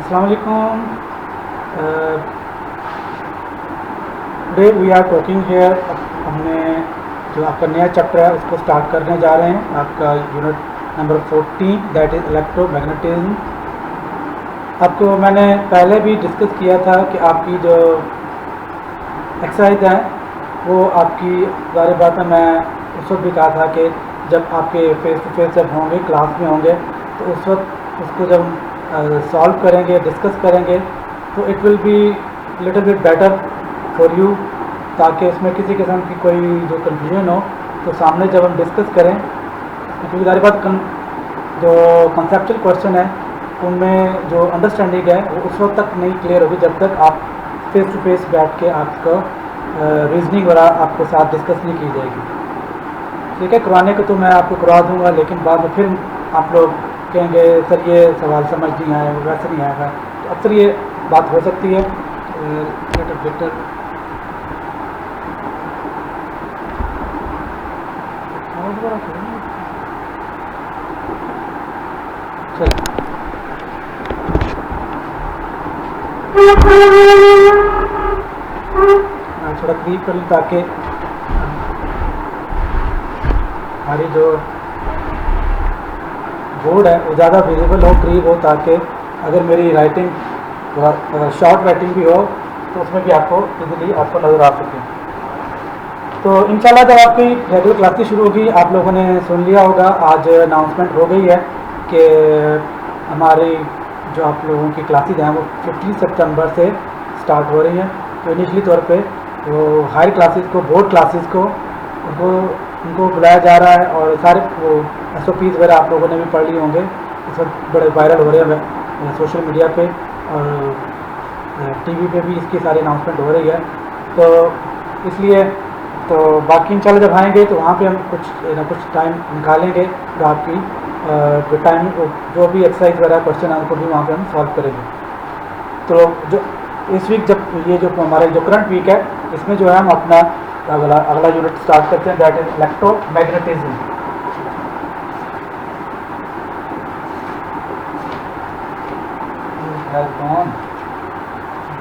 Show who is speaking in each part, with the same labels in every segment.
Speaker 1: अस्सलाम वालेकुम। Today we are talking here. हमने जो आपका नया चैप्टर है उसको स्टार्ट करने जा रहे हैं। आपका unit number 14 that is electromagnetism. आपको मैंने पहले भी डिस्कस किया था कि आपकी जो एक्सरसाइज है वो आपकी ज़ाहिर बात है, मैं उस वक्त भी कहा था कि जब आपके फेस टू फेस जब होंगे, क्लास में होंगे, तो उस वक्त उसको जब सॉल्व करेंगे, डिस्कस करेंगे, तो it will be little bit better for you, ताकि उसमें किसी किस्म की कोई जो कन्फ्यूजन हो तो सामने जब हम डिस्कस करें, क्योंकि ज़ाहिर बात जो कॉन्सेप्चुअल क्वेश्चन है उनमें जो अंडरस्टैंडिंग है वो उस वक्त तक नहीं क्लियर होगी जब तक आप फेस टू फेस बैठ के आपका रीजनिंग वगैरह आपके साथ डिस्कस नहीं की जाएगी। ठीक है, करवाने को तो मैं आपको करवा दूंगा, लेकिन बाद में फिर आप लोग कहेंगे सर ये सवाल समझ नहीं आया, वैसे नहीं आएगा, तो अक्सर ये बात हो सकती है। बेटर थोड़ा क्लिक कर लूँ ताकि हमारी जो बोर्ड है वो ज़्यादा विजिबल हो, करीब हो, ताकि अगर मेरी राइटिंग शॉर्ट राइटिंग भी हो तो उसमें भी आपको इजीली आपको नज़र आ सके। तो इंशाल्लाह जब आपकी रेगुलर क्लासेस शुरू होगी, आप लोगों ने सुन लिया होगा, आज अनाउंसमेंट हो गई है कि हमारी जो आप लोगों की क्लासेस हैं वो 15 सितंबर से स्टार्ट हो रही हैं। तो इनिशली तौर पे वो हायर क्लासेस को, बोर्ड क्लासेस को उनको बुलाया जा रहा है, और सारे वो SOPs वगैरह आप लोगों ने भी पढ़ लिए होंगे, इस वक्त बड़े वायरल हो रहे हैं सोशल मीडिया पे और TV पे भी इसकी सारी अनाउंसमेंट हो रही है। तो इसलिए तो बाकी इंशाल्लाह जब आएंगे तो वहाँ पे हम कुछ टाइम निकालेंगे, तो आपकी जो टाइम जो भी एक्सरसाइज वगैरह क्वेश्चन है उनको भी वहाँ पे हम सॉल्व करेंगे। तो जो इस वीक जब ये जो हमारे जो करंट वीक है इसमें जो है हम अपना अगला यूनिट स्टार्ट करते हैं, दैट इज इलेक्ट्रोमैग्नेटिज्म।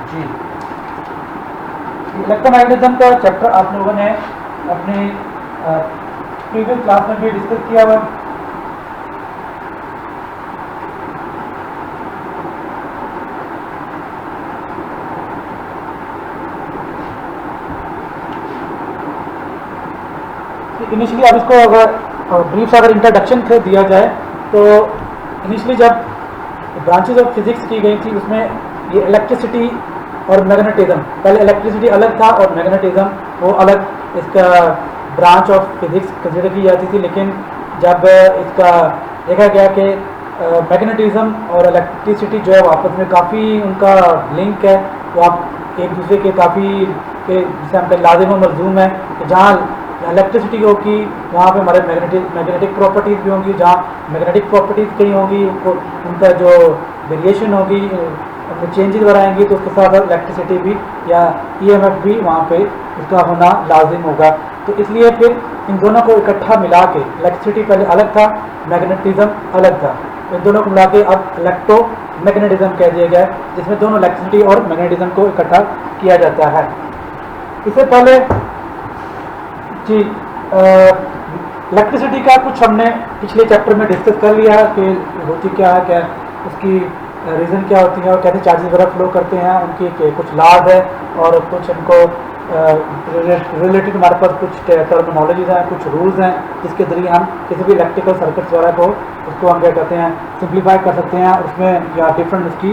Speaker 1: जी, इलेक्ट्रोमैग्नेटिज्म का चैप्टर आप लोगों ने अपनी प्रीवियस क्लास में भी डिस्कस किया हुआ। इनिशियली अब इसको अगर ब्रीफ सा अगर इंट्रोडक्शन से दिया जाए तो इनिशियली जब ब्रांचेज ऑफ फिजिक्स की गई थी उसमें ये इलेक्ट्रिसिटी और मैग्नेटिज्म, पहले इलेक्ट्रिसिटी अलग था और मैग्नेटिज्म वो अलग इसका ब्रांच ऑफ फिजिक्स कंसिडर की जाती थी। लेकिन जब इसका देखा गया कि मैग्नेटिज्म और इलेक्ट्रिसिटी जो है वो आपस में काफ़ी उनका लिंक है, तो आप एक दूसरे के काफ़ी जिसे हम लाजिम व मलजूम है कि जहाँ इलेक्ट्रिसिटी होगी वहाँ पे हमारे मैग्नेटिक प्रॉपर्टीज़ भी होंगी, जहाँ मैग्नेटिक प्रॉपर्टीज़ कहीं होंगी उनका जो वेरिएशन होगी, चेंजेस वगैरह आएंगी, तो उसके साथ इलेक्ट्रिसिटी भी या EMF भी वहाँ पे उसका होना लाजिम होगा। तो इसलिए फिर इन दोनों को इकट्ठा मिला के, इलेक्ट्रिसिटी पहले अलग था, मैग्नेटिज्म अलग था, तो इन दोनों को मिला के अब इलेक्ट्रोमैग्नेटिज्म कह दिया गया है, जिसमें दोनों इलेक्ट्रिसिटी और मैग्नेटिज्म को इकट्ठा किया जाता है। इससे पहले जी इलेक्ट्रिसिटी का कुछ हमने पिछले चैप्टर में डिस्कस कर लिया है कि होती क्या है, क्या उसकी रीज़न क्या होती है और कैसे चार्जेस वगैरह फ्लो करते हैं, उनकी कुछ लॉज है और कुछ इनको रिलेटेड हमारे पास कुछ टर्मिनोलॉजीज हैं, कुछ रूल्स हैं जिसके ज़रिए हम किसी भी इलेक्ट्रिकल सर्किट्स वगैरह को उसको हम क्या कहते हैं सिंप्लीफाई कर सकते हैं, उसमें या डिफरेंट उसकी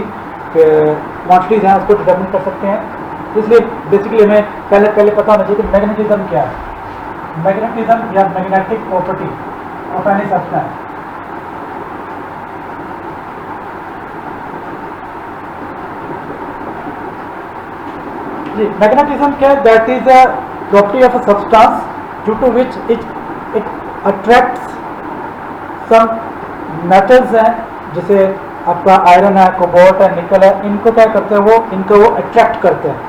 Speaker 1: क्वान्टिटीज़ हैं उसको डिटर्मिन कर सकते हैं। इसलिए बेसिकली हमें पहले पता होना चाहिए कि मैग्नेटिज्म क्या है। मैग्नेटिज्म या मैग्नेटिक प्रॉपर्टी और पहले समझना है। जी, मैग्नेटिज्म क्या है? That is a property of a substance due to which it attracts some metals हैं, जैसे आपका आयरन है, कोबाल्ट है, निकल है, इनको क्या करते हैं इनको वो अट्रैक्ट करते हैं।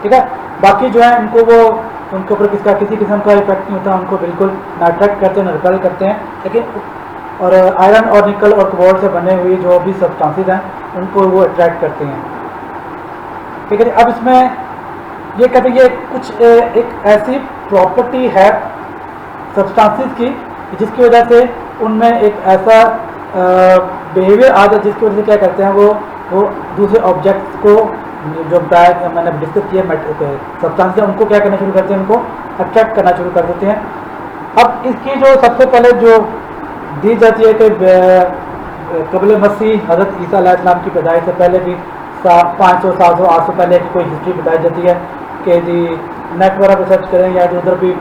Speaker 1: ठीक है, बाकी जो है उनके ऊपर किसी किस्म का इफेक्ट नहीं होता, उनको बिल्कुल ना अट्रैक्ट करते हैं ना रिपेल करते हैं। लेकिन और आयरन और निकल और कोबाल्ट से बने हुए जो भी सब्सटेंसेस हैं उनको वो अट्रैक्ट करते हैं। ठीक है जी। अब इसमें ये कहते हैं ये कुछ एक ऐसी प्रॉपर्टी है सब्सटेंसेस की जिसकी वजह से उनमें एक ऐसा बिहेवियर आ जाए जिसकी वजह से क्या करते हैं वो दूसरे ऑब्जेक्ट्स को जो मैंने डिस्कस किया सब्सटेंस उनको क्या करना शुरू करते हैं, उनको अट्रैक्ट करना शुरू कर देते हैं। अब इसकी जो सबसे पहले जो दी जाती है कि कबल मसीह हज़रत ईसा अलैहिस्सलाम की पैदाइश से पहले भी 500 700 800 पहले की कोई हिस्ट्री बताई जाती है कि जी नेट वगैरह पर सर्च करें या जो उधर भी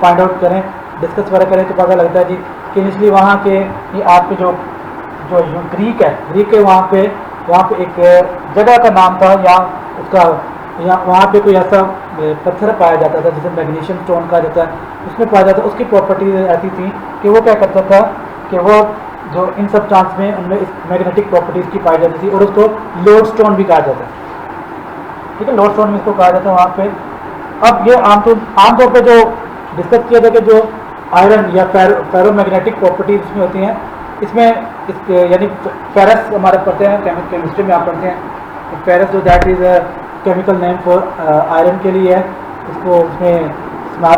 Speaker 1: फाइंड आउट करें, डिस्कस वगैरह करें तो पता लगता है जी कि इनिशली वहाँ के ये आपके जो ग्रीक है वहाँ पे एक जगह का नाम था या उसका या वहाँ पे कोई ऐसा पत्थर पाया जाता था जिसे मैग्नीशियम स्टोन कहा जाता है, उसमें पाया जाता है। उसकी प्रॉपर्टी ऐसी थी कि वो क्या करता था कि वो जो इन सब चांस में उनमें इस मैग्नेटिक प्रॉपर्टीज़ की पाई जाती थी और उसको लोड स्टोन भी कहा जाता है। ठीक है, लोड स्टोन भी इसको कहा जाता है वहाँ पे। अब ये आमतौर पर जो डिस्कस किया था कि जो आयरन या फेरोमैग्नेटिक प्रॉपर्टीज इसमें होती हैं, इसमें यानी फेरस हमारे पढ़ते हैं केमिस्ट्री में आप पढ़ते हैं फेरस जो that is chemical name for iron के लिए है, उसको उसमें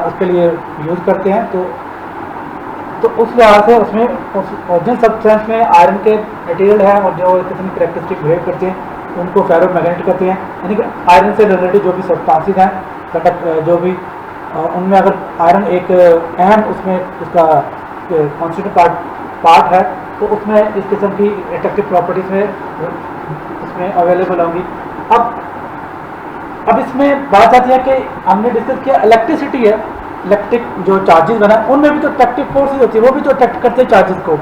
Speaker 1: उसके लिए यूज़ करते हैं। तो उस लिहाज से उसमें जिन सब्सटेंस में आयरन के मटेरियल है और जो कितनी करेक्टरिस्टिक बिहेव करते हैं उनको फेरोमैग्नेटिक कहते हैं। यानी कि आयरन से रिलेटेड जो भी सब्सटेंसेस हैं कंडक्ट जो भी उनमें अगर आयरन एक अहम उसमें उसका कॉन्स्टिट्यूट पार्ट है तो उसमें इस किस्म की अट्रैक्टिव प्रॉपर्टीज में उसमें अवेलेबल होंगी। अब इसमें बात आती है कि हमने डिस्कस किया इलेक्ट्रिसिटी है, इलेक्ट्रिक जो चार्जेस बना उनमें भी तो अट्रैक्टिव फोर्सेज होती है, वो भी तो अट्रैक्ट करते हैं चार्जेस को।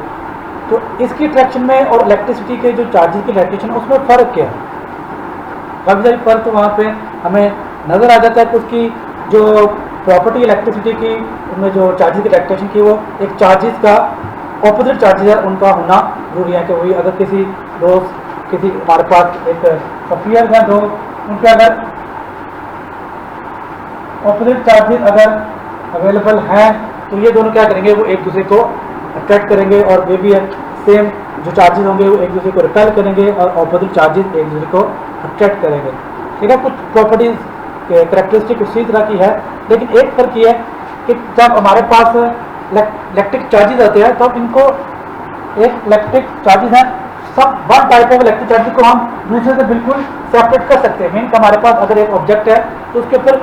Speaker 1: तो इसकी अट्रैक्शन में और इलेक्ट्रिसिटी के जो चार्जेस की अट्रैक्शन उसमें फ़र्क क्या है? काफ़ी सारी फ़र्क तो वहाँ पे हमें नज़र आ जाता है कि उसकी जो प्रॉपर्टी इलेक्ट्रिसिटी की उनमें जो चार्जेस की अट्रैक्शन की वो एक चार्जेस का ऑपोजिट चार्जेस है उनका होना जरूरी है। कि वही अगर किसी हमारे पास एक सफियर है जो उनके अगर ऑपोजिट चार्जेस अगर अवेलेबल हैं तो ये दोनों क्या करेंगे, वो एक दूसरे को अट्रैक्ट करेंगे और वे भी सेम जो चार्जेस होंगे वो एक दूसरे को रिपेल करेंगे और ऑपोजिट चार्जेस एक दूसरे को अट्रैक्ट करेंगे। ठीक है, कुछ प्रॉपर्टीज करेक्टरिस्टिक उसी तरह की है, लेकिन एक फर्क ये है कि जब हमारे पास इलेक्ट्रिक चार्जेस आते हैं तो इनको एक इलेक्ट्रिक चार्जेस हैं सब one type of electric charges को हम दूसरे से बिल्कुल सेपरेट कर सकते हैं। मीन हमारे पास अगर एक ऑब्जेक्ट है तो उसके ऊपर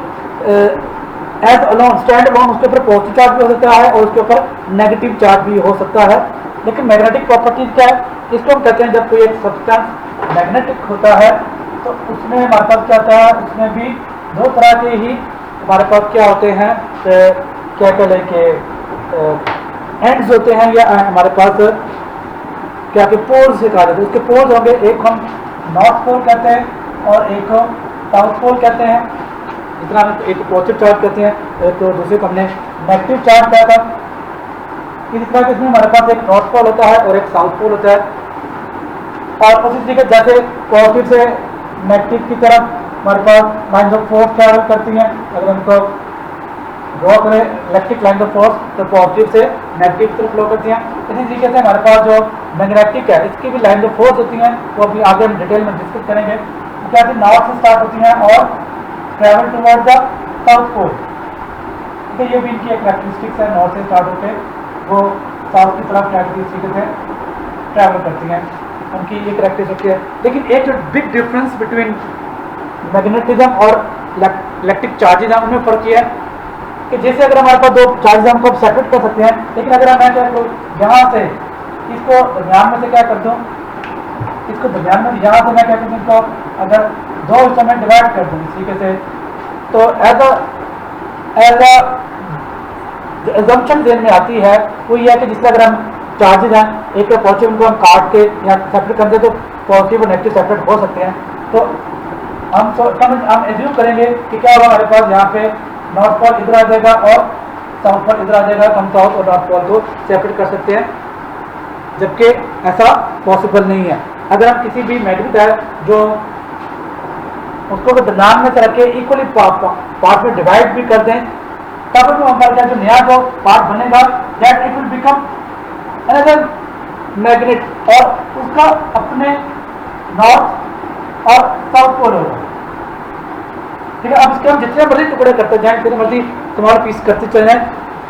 Speaker 1: एज अलोन स्टैंड अलोन उसके ऊपर पॉजिटिव चार्ज भी हो सकता है और उसके ऊपर नेगेटिव चार्ज भी हो सकता है। लेकिन मैग्नेटिक प्रॉपर्टीज क्या है, इसको हम कहते हैं जब कोई एक सब्सटेंस मैग्नेटिक होता है तो उसमें हमारे पास क्या होता है, उसमें भी दो तरह के ही हमारे पास क्या होते हैं, क्या कह लें कि एंड्स होते हैं या हमारे पास क्या के पोल्स से कहा जाता है। उसके पोल्स होंगे, एक हम नॉर्थ पोल कहते हैं और एक साउथ पोल कहते हैं। जितना हम एक पॉजिटिव चार्ज कहते हैं एक तो दूसरे को हमने नेगेटिव चार्ज कहा था। इस तरह के इसमें हमारे पास एक नॉर्थ पोल होता है और एक साउथ पोल होता है। और उसी तरीके जैसे पॉजिटिव से नेगेटिव की तरफ हमारे पास लाइन ऑफ फोर्स ट्रैवल करती हैं। अगर हमको ड्रॉ करें इलेक्ट्रिक लाइन ऑफ फोर्स तो पॉजिटिव से नेगेटिव की तरफ फ्लो करती हैं। इसी तरीके से हमारे पास जो मैग्नेटिक है इसकी भी लाइन ऑफ फोर्स होती हैं, वो अभी आगे हम डिटेल में डिस्कस करेंगे। क्या नॉर्थ से स्टार्ट होती हैं और travel toward the south pole. तो ये भी इनकी एक कैरेक्टरिस्टिक्स है, नॉर्थ से स्टार्ट होकर वो साउथ की तरफ कैरेक्टरिस्टिक से ट्रैवल करती हैं, उनकी ये कैरेक्टरिस्टिक है। लेकिन एक जो बिग डिफरेंस बिटवीन मैग्नेटिज्म और इलेक्ट्रिक चार्जेज हैं उनमें फ़र्क ये है कि जैसे अगर हमारे पास दो चार्जेज हम को सेपरेट कर सकते हैं, लेकिन अगर मैं क्या करूँ यहाँ से इसको दरमियान में से क्या कर दूँ, इसको दरमियान में यहाँ से मैं क्या कर दूँ, इसको अगर दो हिस्सों में डिवाइड कर दूँ इस तरीके से, तो एज एजम्पशन जेन में आती है वो ये है कि जिससे अगर हम चार्जेज हैं एक पॉजिटिव उनको हम काट के या सेपरेट कर दें तो पॉजिटिव और नेगेटिव सेपरेट हो सकते हैं। तो हम एज्यूम करेंगे कि क्या होगा, हमारे पास यहाँ पे नॉर्थ पोल इधर आ जाएगा और साउथ पोल इधर आ जाएगा, तो हम साउथ और नॉर्थ पोल को सेपरेट कर सकते हैं, जबकि ऐसा पॉसिबल नहीं है। अगर हम किसी भी मैग्नेट है जो उसको दरमियान में से रख के इक्वली पार्ट में डिवाइड भी कर दें, तब तो हमारे जो नया जो पार्ट बनेगा that it will become another magnet और उसका अपने नॉर्थ और साउथ पोल होगा। ठीक है, अब इसके हम जितने मर्जी टुकड़े करते जाएं, जितने मर्जी स्मॉल पीस करते चले जाएं,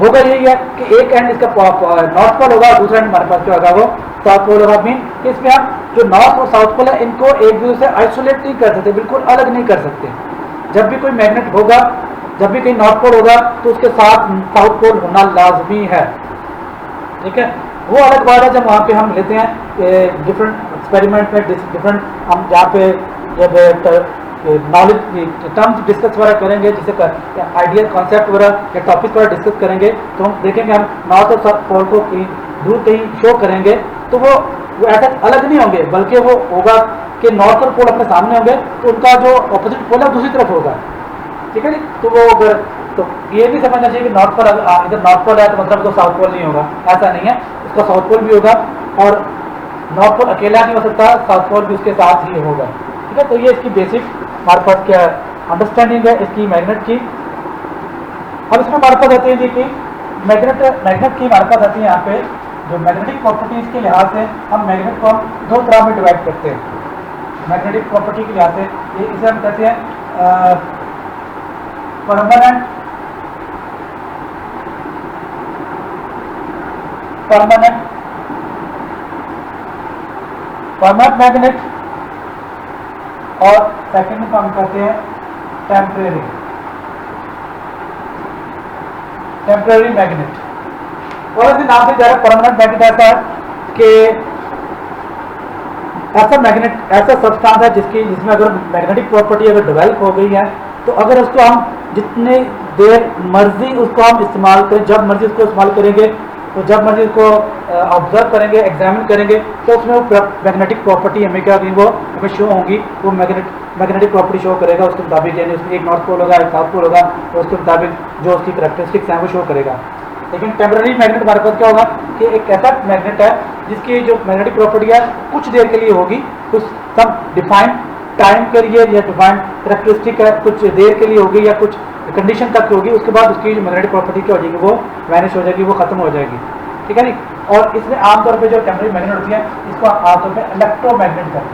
Speaker 1: होगा यही है कि एक एंड इसका नॉर्थ पोल होगा, दूसरा एंड हमारे पास जो होगा वो साउथ पोल होगा। मीन इसमें हम जो नॉर्थ और साउथ पोल है इनको एक दूसरे से आइसोलेट नहीं कर सकते, बिल्कुल अलग नहीं कर सकते। जब भी कोई मैग्नेट होगा, जब भी कहीं नॉर्थ पोल होगा तो उसके साथ साउथ पोल होना लाजमी है। ठीक है, वो अलग बात है जब वहाँ पे हम लेते हैं डिफरेंट एक्सपेरिमेंट में डिफरेंट, हम जहाँ पे जब नॉलेज टर्म्स डिस्कस वगैरह करेंगे, जैसे आइडियल कॉन्सेप्ट वगैरह या टॉपिक वगैरह डिस्कस करेंगे, तो हम देखेंगे हम नॉर्थ और साउथ पोल को कहीं दूर कहीं शो करेंगे तो वो ऐसा अलग नहीं होंगे, बल्कि वो होगा कि नॉर्थ और पोल अपने सामने होंगे तो उनका जो ऑपोजिट पोल है दूसरी तरफ होगा। ठीक है जी, तो वो अगर तो ये भी समझना चाहिए कि नॉर्थ पोल इधर नॉर्थ पोल है तो मतलब तो साउथ पोल नहीं होगा, ऐसा नहीं है, उसका साउथ पोल भी होगा और नॉर्थ पोल अकेला नहीं हो सकता, साउथ पोल भी उसके साथ ही होगा। ठीक है, तो ये इसकी बेसिक हमारे पास क्या अंडरस्टैंडिंग है इसकी मैग्नेट की। अब इसमें हमारे पास आती है जी कि मैग्नेट की हमारे पास आती है यहाँ पे जो मैग्नेटिक प्रॉपर्टीज के लिहाज से हम मैग्नेट को हम दो तरह में डिवाइड करते हैं। मैग्नेटिक प्रॉपर्टी के लिहाज से इसे हम कहते हैं परमानेंट मैग्नेट और सेकंड को हम कहते हैं टेम्परेरी मैग्नेट। और इस नाम से ज़्यादा परमानेंट मैग्नेट ऐसा है कि ऐसा सब्सटेंस है जिसमें अगर मैग्नेटिक प्रॉपर्टी अगर डेवलप हो गई है तो अगर उसको हम जितने देर मर्जी उसको हम इस्तेमाल करें, जब मर्जी उसको इस्तेमाल करेंगे, तो जब मर्जी उसको ऑब्जर्व करेंगे, एग्जामिन करेंगे, तो उसमें वो मैग्नेटिक प्रॉपर्टी हमें क्या होगी, वो हमें शो होंगी, वो मैग्नेटिक प्रॉपर्टी शो करेगा उसके मुताबिक, यानी उसमें एक नॉर्थ पोल होगा एक साउथ पोल होगा, तो उसके मुताबिक जो उसकी करैक्टरिस्टिक्स हैं वो शो करेगा। लेकिन टेम्पररी मैग्नेट हमारे पास क्या होगा कि एक ऐसा मैग्नेट है जिसकी जो मैग्नेटिक प्रॉपर्टी है कुछ देर के लिए होगी, कुछ सब डिफाइंड टाइम के लिए या डिफाइंड करैक्टरिस्टिक है, कुछ देर के लिए होगी या कुछ कंडीशन तक होगी, उसके बाद उसकी जो मैग्नेटिक प्रॉपर्टी क्या हो जाएगी, वो वैनिश हो जाएगी, वो खत्म हो जाएगी। ठीक है नी। और इसमें आमतौर पे जो टेम्पररी मैग्नेट होती है इसको आमतौर पे इलेक्ट्रोमैग्नेट कहते हैं,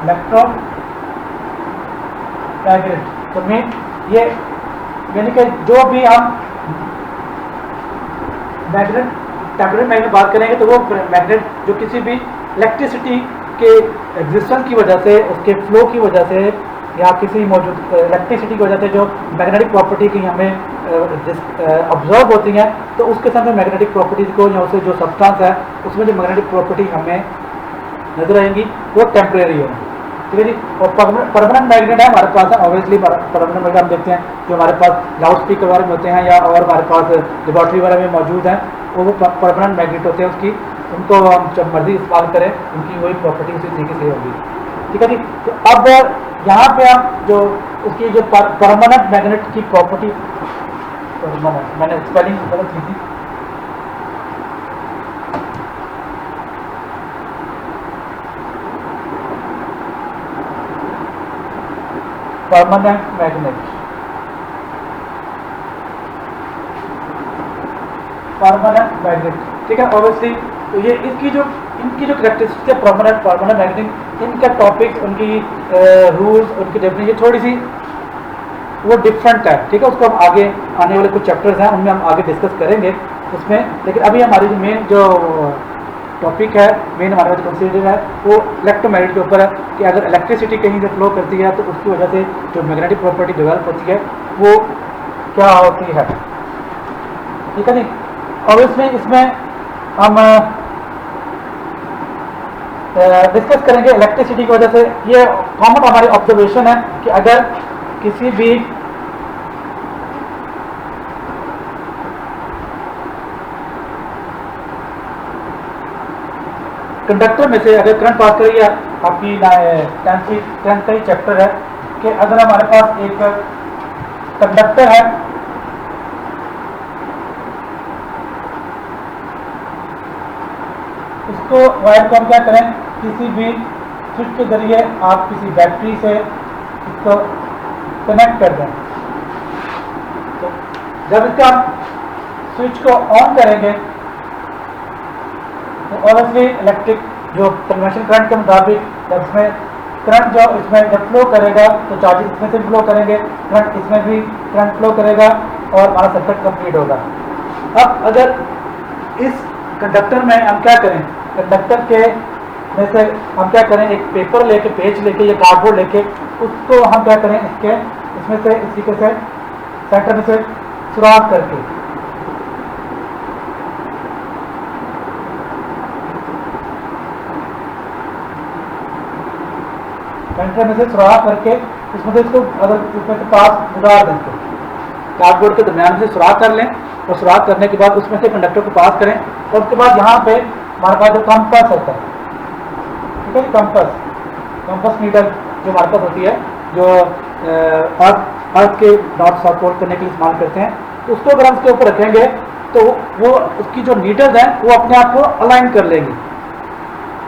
Speaker 1: इलेक्ट्रोमैग्नेट। तो मीन ये यानी कि जो भी हम मैग्नेट टेम्पररी मैग्नेट बात करेंगे तो वो मैग्नेट जो किसी भी इलेक्ट्रिसिटी के एग्जिस्टेंस की वजह से, उसके फ्लो की वजह से या किसी मौजूद इलेक्ट्रिसिटी की वजह से जो मैग्नेटिक प्रॉपर्टी की हमें ऑब्जर्व होती हैं, तो उसके साथ में मैग्नेटिक प्रॉपर्टीज को या उससे जो सब्सटेंस है उसमें जो मैग्नेटिक प्रॉपर्टी हमें नजर आएंगी वो टेम्परेरी है। ठीक है जी। और परमानेंट मैग्नेट है हमारे पास, ऑब्वियसली परमानेंट मैग्नेट हम देखते हैं जो हमारे पास लाउड स्पीकर वगैरह में होते हैं या और हमारे पास लेबॉर्ट्री वगैरह में मौजूद हैं, वो परमानेंट मैग्नेट होते हैं, उसकी उनको हम जब मर्जी इस्तेमाल करें उनकी वही प्रॉपर्टी उसी तरीके से होगी। ठीक है जी। तो अब यहाँ पे हम जो उसकी जो परमानेंट मैग्नेट की प्रॉपर्टी, मैंने स्पेलिंग गलत की थी, परमानेंट मैग्नेट ठीक है। ऑब्वियसली तो ये इनकी जो करैक्टरिस्टिक्स है परमानेंट मैग्नेट, इनका टॉपिक्स, उनकी रूल्स, उनकी डेफिनेशन थोड़ी सी वो डिफरेंट है। ठीक है, उसको हम आगे आने वाले कुछ चैप्टर्स हैं उनमें हम आगे डिस्कस करेंगे उसमें। लेकिन अभी हमारी जो मेन जो टॉपिक है, मेन हमारे पास कंसिडर है वो इलेक्ट्रोमैग्नेट के ऊपर है कि अगर इलेक्ट्रिसिटी कहीं से फ्लो करती है तो उसकी वजह से जो मैग्नेटिक प्रॉपर्टी डेवलप होती है वो क्या होती है। ठीक है जी। और इसमें हम डिस्कस करेंगे इलेक्ट्रिसिटी की वजह से। ये कॉमन हमारी ऑब्जर्वेशन है कि अगर किसी भी कंडक्टर में से अगर करंट पास करेगी, आपकी 10th का ही चैप्टर है कि अगर हमारे पास एक कंडक्टर है, इसको वायर को हम क्या करें, किसी भी स्विच के जरिए आप किसी बैटरी से इसको कनेक्ट कर दें, तो जब इसका स्विच को ऑन करेंगे तो ऑब्वियसली इलेक्ट्रिक जो कन्वेंशन करंट के मुताबिक जब इसमें करंट जो इसमें जब फ्लो करेगा तो चार्जेस इसमें से फ्लो करेंगे, करंट इसमें भी करंट फ्लो करेगा और हमारा सर्किट कंप्लीट होगा। अब अगर इस कंडक्टर में हम क्या करें, कंडक्टर के में से हम क्या करें, एक पेपर लेके, पेज लेके या कार्डबोर्ड लेके उसको हम क्या करें, इसके इसमें से इस तरीके से सेंटर में से सुराख करके सेंटर में से सुराख करके इसमें से इसको अगर इसमें से पास उतार दें, तो कार्डबोर्ड के दरमियान से सुराख कर लें और सुराख करने के बाद उसमें से कंडक्टर को पास करें और उसके बाद यहाँ पे हमारे पास जो कंपास होता है, ठीक है, कंपास नीडल जो हमारे पास होती है, जो अर्थ के नॉर्थ साउथ पोल करने के लिए इस्तेमाल करते हैं, तो उसको अगर हम उसके ऊपर रखेंगे तो वो उसकी जो नीडल्स हैं वो अपने आप को अलाइन कर लेंगे,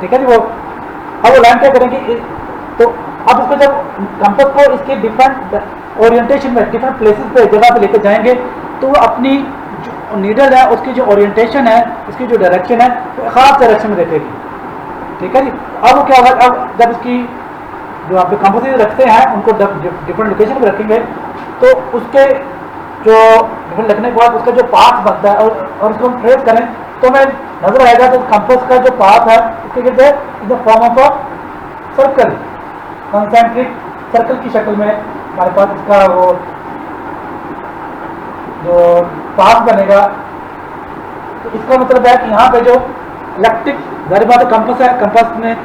Speaker 1: ठीक है जी। वो अब अलाइन क्या करेंगे, तो अब उसको जब कंपास को इसके डिफरेंट ओरिएंटेशन में, डिफरेंट प्लेसेस पे, जगह पे लेकर जाएंगे तो वो अपनी जो नीडल है उसकी जो ओरिएंटेशन है, उसकी जो डायरेक्शन है वो खास डायरेक्शन में देखेगी, ठीक है जी। अब वो क्या होगा, अब जब इसकी जो आप कंपास रखते हैं उनको डिफरेंट लोकेशन पर रखेंगे तो उसके जो डिफरेंट रखने के बाद उसका जो पाथ बनता है और उसको हम ट्रेस करें तो हमें नजर आएगा तो कंपास का जो पाथ है उसके कहते हैं in the form of a circle, concentric circle की शक्ल में हमारे पास इसका वो जो पाथ बनेगा। तो इसका मतलब है कि यहाँ पे जो इलेक्ट्रिक जाहिर बात है कंपास है, कंपास में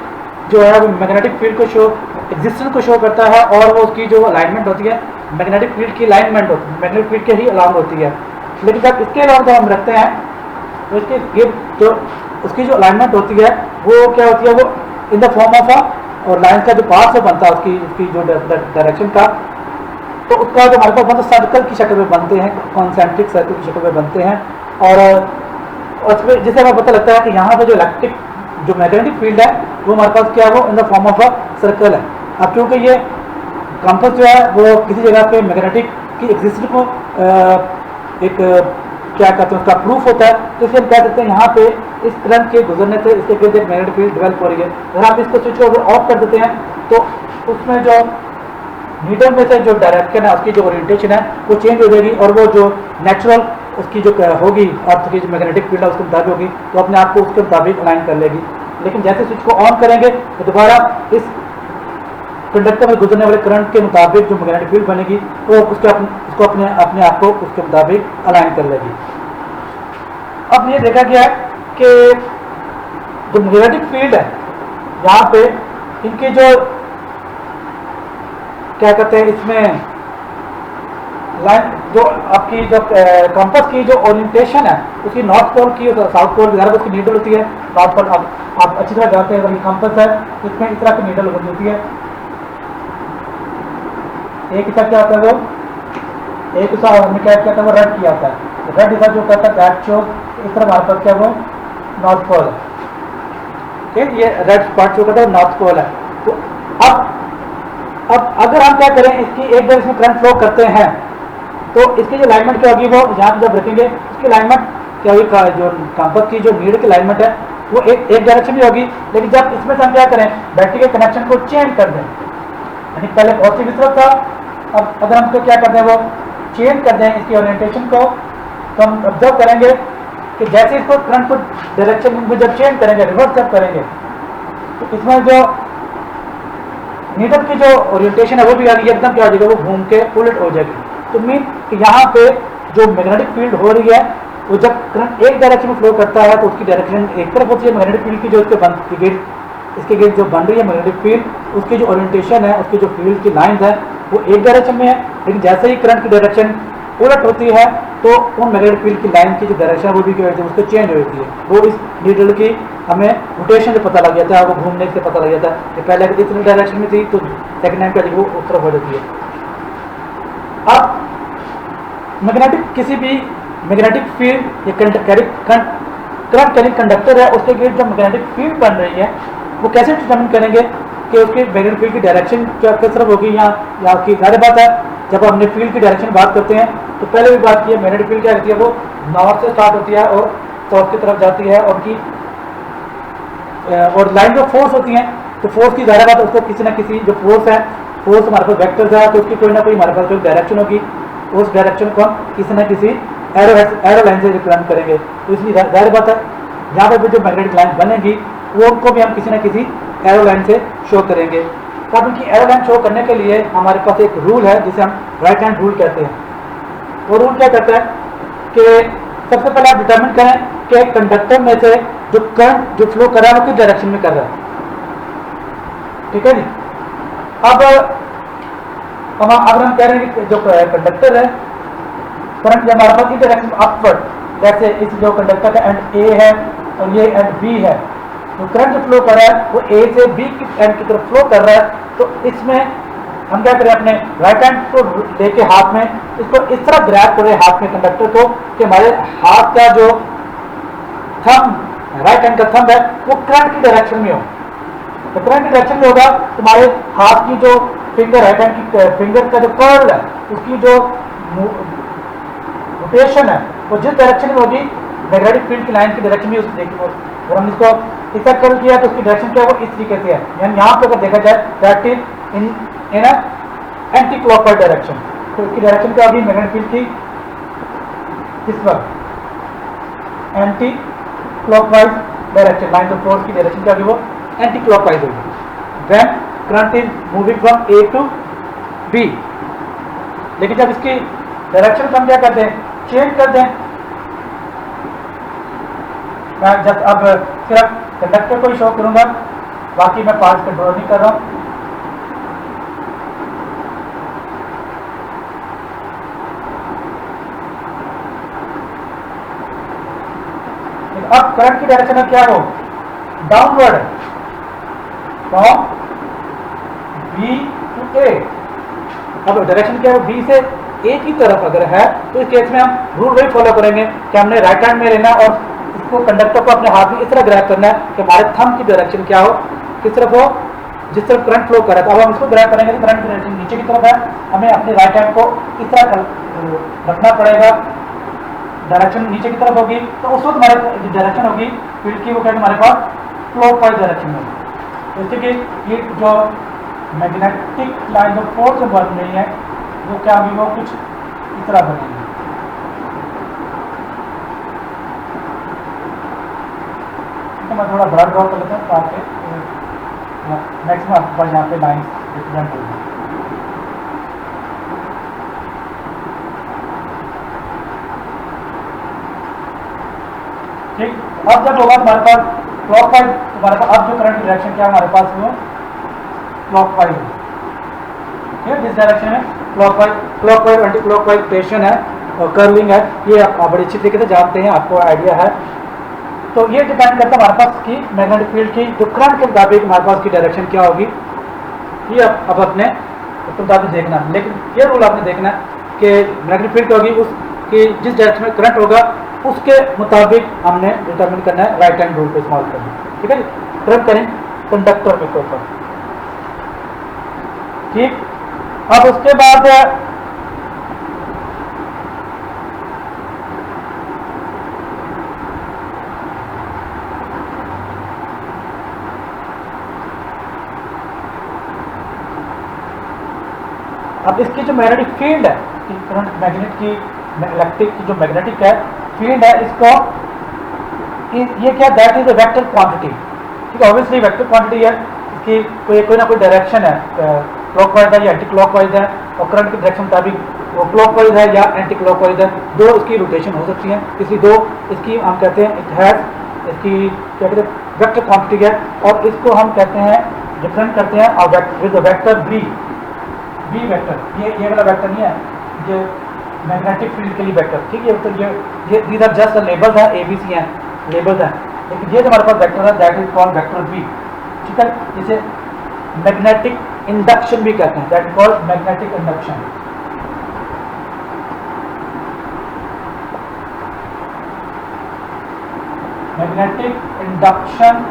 Speaker 1: जो है वो मैग्नेटिक फील्ड को शो, एग्जिस्टेंस को शो करता है और वो उसकी जो अलाइनमेंट होती है मैग्नेटिक फील्ड की अलाइनमेंट होती है, मैग्नेटिक फील्ड के ही अलाउंड होती है। लेकिन जब इसके अलावा जब हम रखते हैं तो इसके ये जो उसकी जो अलाइनमेंट होती है वो क्या होती है, वो in the form of a, और लाइन का जो पाथ से बनता है उसकी जो डायरेक्शन का, तो उसका जो हमारे पास मतलब सर्कल की शक्ल में बनते हैं, कॉन्सेंट्रिक सर्कल की शक्ल में बनते हैं। और उसमें जैसे हमें पता लगता है कि यहाँ पे जो इलेक्ट्रिक जो मैग्नेटिक फील्ड है वो हमारे पास क्या है, वो in the form of a circle है। अब क्योंकि ये कंपास जो है वो किसी जगह पे मैग्नेटिक की एग्जिस्टेंस को एक क्या कहते हैं उसका प्रूफ होता है, तो इसलिए हम कह सकते हैं यहाँ पे इस करंट के गुजरने से इसके गिर्द एक मैग्नेटिक फील्ड डेवलप हो रही है। अगर आप इसको स्विच को ऑफ कर देते हैं तो उसमें जो नीडल में से जो डायरेक्शन है उसकी जो ओरिएंटेशन है वो चेंज हो जाएगी और वो जो नेचुरल उसकी जो होगी अर्थ की जो मैग्नेटिक फील्ड है उसके मुताबिक होगी तो अपने आप को उसके मुताबिक अलाइन कर लेगी। लेकिन जैसे स्विच को ऑन करेंगे तो दोबारा इस कंडक्टर में गुजरने वाले करंट के मुताबिक जो मैग्नेटिक फील्ड बनेगी वो उसको अपने आप को उसके मुताबिक अलाइन कर लेगी। अब ये देखा गया है कि जो मैग्नेटिक फील्ड है यहाँ पे इनकी जो क्या कहते हैं इसमें लाइन जो आपकी जो कंपास की जो ओरिएंटेशन है उसकी नॉर्थ पोल की और साउथ पोल की उसकी नीडल होती है नॉर्थ पोल। अब आप अच्छी तरह जानते हैं अगर ये कंपास है इसमें इस तरह की नीडल बनी होती है, एक हिस्सा क्या होता है वो एक हिस्सा हमने क्या कहता है वो रेड किया होता है, रेड हिस्सा जो कहता है दैट शो इस तरह हमारे पास क्या वो नॉर्थ पोल है, ठीक है, ये रेड स्पॉट जो कहता है नॉर्थ पोल है। तो अब अगर हम क्या करें इसकी एक डायरेक्शन में करंट फ्लो करते हैं तो इसकी जो अलाइनमेंट क्या होगी, वो यहाँ पे जब रखेंगे इसकी अलाइनमेंट क्या होगी, जो कंपास की जो नीडल की अलाइनमेंट है वो एक डायरेक्शन में होगी। लेकिन जब इसमें से हम क्या करें बैटरी के कनेक्शन को चेंज कर दें, यानी पहले पॉजिटिव इस तरफ था, अब अगर हम इसको क्या करते हैं वो चेंज कर दें इसकी ओरिएंटेशन को, तो हम ऑब्जर्व करेंगे कि जैसे इसको करंट को डायरेक्शन में जब चेंज करेंगे, रिवर्स जब करेंगे, तो इसमें जो नीडल की जो ओरिएंटेशन है वो भी आगे एकदम क्या हो जाएगा, वो घूम के उलट हो जाएगी। तो मीन कि यहाँ पे जो मैग्नेटिक फील्ड हो रही है वो जब करंट एक डायरेक्शन में फ्लो करता है तो उसकी डायरेक्शन एक तरफ होती है, मैग्नेटिक फील्ड की जो इसके गेट जो बन रही है मैग्नेटिक फील्ड उसकी जो ओरिएंटेशन है, उसकी जो फील्ड की लाइंस है वो एक डायरेक्शन में है। लेकिन जैसे ही करंट की डायरेक्शन उलट होती है तो उन मैग्नेटिक फील्ड की लाइन की जो डायरेक्शन है वो भी क्या होती है, उसको चेंज हो जाती है। वो इस नीडल की हमें रोटेशन से पता लग जाता है, वो घूमने से पता लग जाता है कि पहले अगर इस डायरेक्शन में थी तो सेकंड टाइम क्या वो उस तरफ हो जाती है। अब मैग्नेटिक किसी भी मैग्नेटिक फील्ड या करंट कैरिंग कंडक्टर है उसके गिर्द जो मैग्नेटिक फील्ड बन रही है वो कैसे डिटरमिन करेंगे कि उसके मैग्नेटिक फील्ड की डायरेक्शन किस तरफ होगी, या की जाहिर बात है जब हमने फील्ड की डायरेक्शन बात करते हैं तो पहले भी बात की है मैग्नेटिक फील्ड क्या होती है, वो नॉर्थ से स्टार्ट होती है और साउथ की तरफ जाती है और उनकी और लाइन ऑफ फोर्स होती हैं, तो फोर्स की ज़ाहिर बात उसको किसी ना किसी जो फोर्स है, फोर्स हमारे पास वेक्टर्स है, तो उसकी कोई ना कोई हमारे पास जो डायरेक्शन होगी, उस डायरेक्शन को हम किसी ना किसी एरो लाइन से रिप्रेजेंट करेंगे। तो इसलिए ज़ाहिर बात है यहाँ पर भी जो मैग्नेटिक लाइन बनेगी वो उनको भी हम किसी ना किसी एरो लाइन से शो करेंगे। तो अब इनकी एरो लाइन शो करने के लिए हमारे पास एक रूल है जिसे हम राइट हैंड रूल कहते हैं। वो रूल क्या कहता है कि सबसे पहले आप डिटरमिन करें कि कंडक्टर में से जो करंट जो फ्लो कर रहा है वो किस डायरेक्शन में कर रहा है, ठीक है जी। अब हम कह रहे हैं कि जो कंडक्टर है करंट हमारे पास इस डायरेक्शन अपवर्ड, जैसे इस जो कंडक्टर का एंड ए है और ये एंड बी है, तो करंट जो फ्लो कर रहा है वो ए से बी की एंड की तरफ फ्लो कर रहा है। तो इसमें हम क्या करें, अपने राइट हैंड को लेके हाथ में इसको इस तरह ग्रैब करें हाथ में कंडक्टर को कि हमारे हाथ का जो थंब राइट हैंड का थंब है वो करंट की डायरेक्शन में हो। तो करंट की डायरेक्शन में होगा तुम्हारे हाथ की जो फिंगर राइट हैंड की फिंगर का जो कर्ल है उसकी जो रोटेशन है वो जिस डायरेक्शन में होगी मैग्नेटिक फील्ड की लाइन की डायरेक्शन में उसको देखिए। अगर हम इसको इस कर्ल किया तो उसकी डायरेक्शन क्या है वो इस तरीके से है, यानी यहाँ पे अगर देखा जाए that is in anti clockwise direction. तो इसकी डायरेक्शन क्या होगी मैग्नेटिक फील्ड की, इस वक्त anti clockwise direction, line of force की डायरेक्शन क्या होगी वो एंटी क्लॉकवाइज होगी when current is moving from A to B. लेकिन जब इसकी डायरेक्शन को हम क्या करते हैं, चेंज कर दें, मैं जब अब सिर्फ कंडक्टर को ही शो करूंगा, बाकी मैं पार्ट कंट्रोल नहीं कर रहा हूं। अब करंट की डायरेक्शन में क्या हो, डाउनवर्ड फ्रॉम बी टू ए। अब डायरेक्शन क्या है, बी से ए की तरफ अगर है तो इस केस में हम रूल वही फॉलो करेंगे कि हमने राइट हैंड में लेना और इसको कंडक्टर को अपने हाथ में इस तरह ग्रैब करना है कि हमारे थंब की डायरेक्शन क्या हो, किस तरफ हो, जिस तरफ करंट फ्लो कर रहा है। तो अब हम इसको ग्रैब करेंगे तो करंट की डायरेक्शन नीचे की तरफ है, हमें अपने राइट हैंड को इस तरह रखना पड़ेगा, डायरेक्शन नीचे की तरफ होगी। तो उस वक्त हमारे जो डायरेक्शन होगी फील्ड की वो क्या हमारे पास क्लॉकवाइज डायरेक्शन में होगी। जैसे कि ये जो मैग्नेटिक लाइन ऑफ फोर्स बन रही है वो क्या होगी, वो कुछ इस तरह बनेगी। तो मैं थोड़ा बड़ा ड्रॉ कर लेता हूँ ताकि मैक्सिमम आपके पास यहाँ पे लाइन रिप्रेजेंट होगी। ठीक, अब जब होगा हमारे पास क्लॉकवाइज, हमारे पास अब जो करंट की डायरेक्शन क्या है हमारे पास वो क्लॉकवाइज है, ठीक है। जिस डायरेक्शन में क्लॉकवाइज एंटी क्लॉकवाइज रोटेशन है और कर्विंग है, ये आप बड़ी अच्छी तरीके से जानते हैं, आपको आइडिया है। तो ये डिपेंड करता है हमारे पास की मैग्नेटिक फील्ड की जो करंट के मुताबिक हमारे पास की डायरेक्शन क्या होगी, ये अब अपने मुताबिक देखना। लेकिन ये रूल आपने देखना कि मैग्नेटिक फील्ड क्या होगी, उसकी जिस डायरेक्शन में करंट होगा उसके मुताबिक हमने डिटरमिन करना है, राइट हैंड रूल को इस्तेमाल करना है, ठीक है। करंट करें कंडक्टर के ऊपर, ठीक। अब उसके बाद अब इसकी जो मैग्नेटिक फील्ड है, करंट मैग्नेट की इलेक्ट्रिक की जो मैग्नेटिक है फील्ड है, इसको ये क्या, that is a vector quantity, ठीक है। ऑब्वियसली वेक्टर क्वांटिटी है, इसकी कोई ना कोई डायरेक्शन है, क्लॉकवाइज है या एंटी क्लॉकवाइज है, और करंट की डायरेक्शन मुताबिक वो क्लॉकवाइज है या एंटी क्लॉकवाइज है, दो इसकी रोटेशन हो सकती है। इसलिए दो इसकी हम कहते हैं इट हैज, इसकी क्या कहते हैं वेक्टर क्वांटिटी है, और इसको हम कहते हैं डिफरेंट करते हैं और विद वेक्टर बी वेक्टर, ये वाला वेक्टर नहीं है, ये मैग्नेटिक फील्ड के लिए वेक्टर, ठीक है। तो ये दीज आर जस्ट लेबल्स हैं, ABC हैं, लेबल्स हैं, लेकिन ये जो हमारे पास वेक्टर है that is called vector B, ठीक है। इसे मैग्नेटिक इंडक्शन भी कहते हैं, that is called magnetic induction. Magnetic induction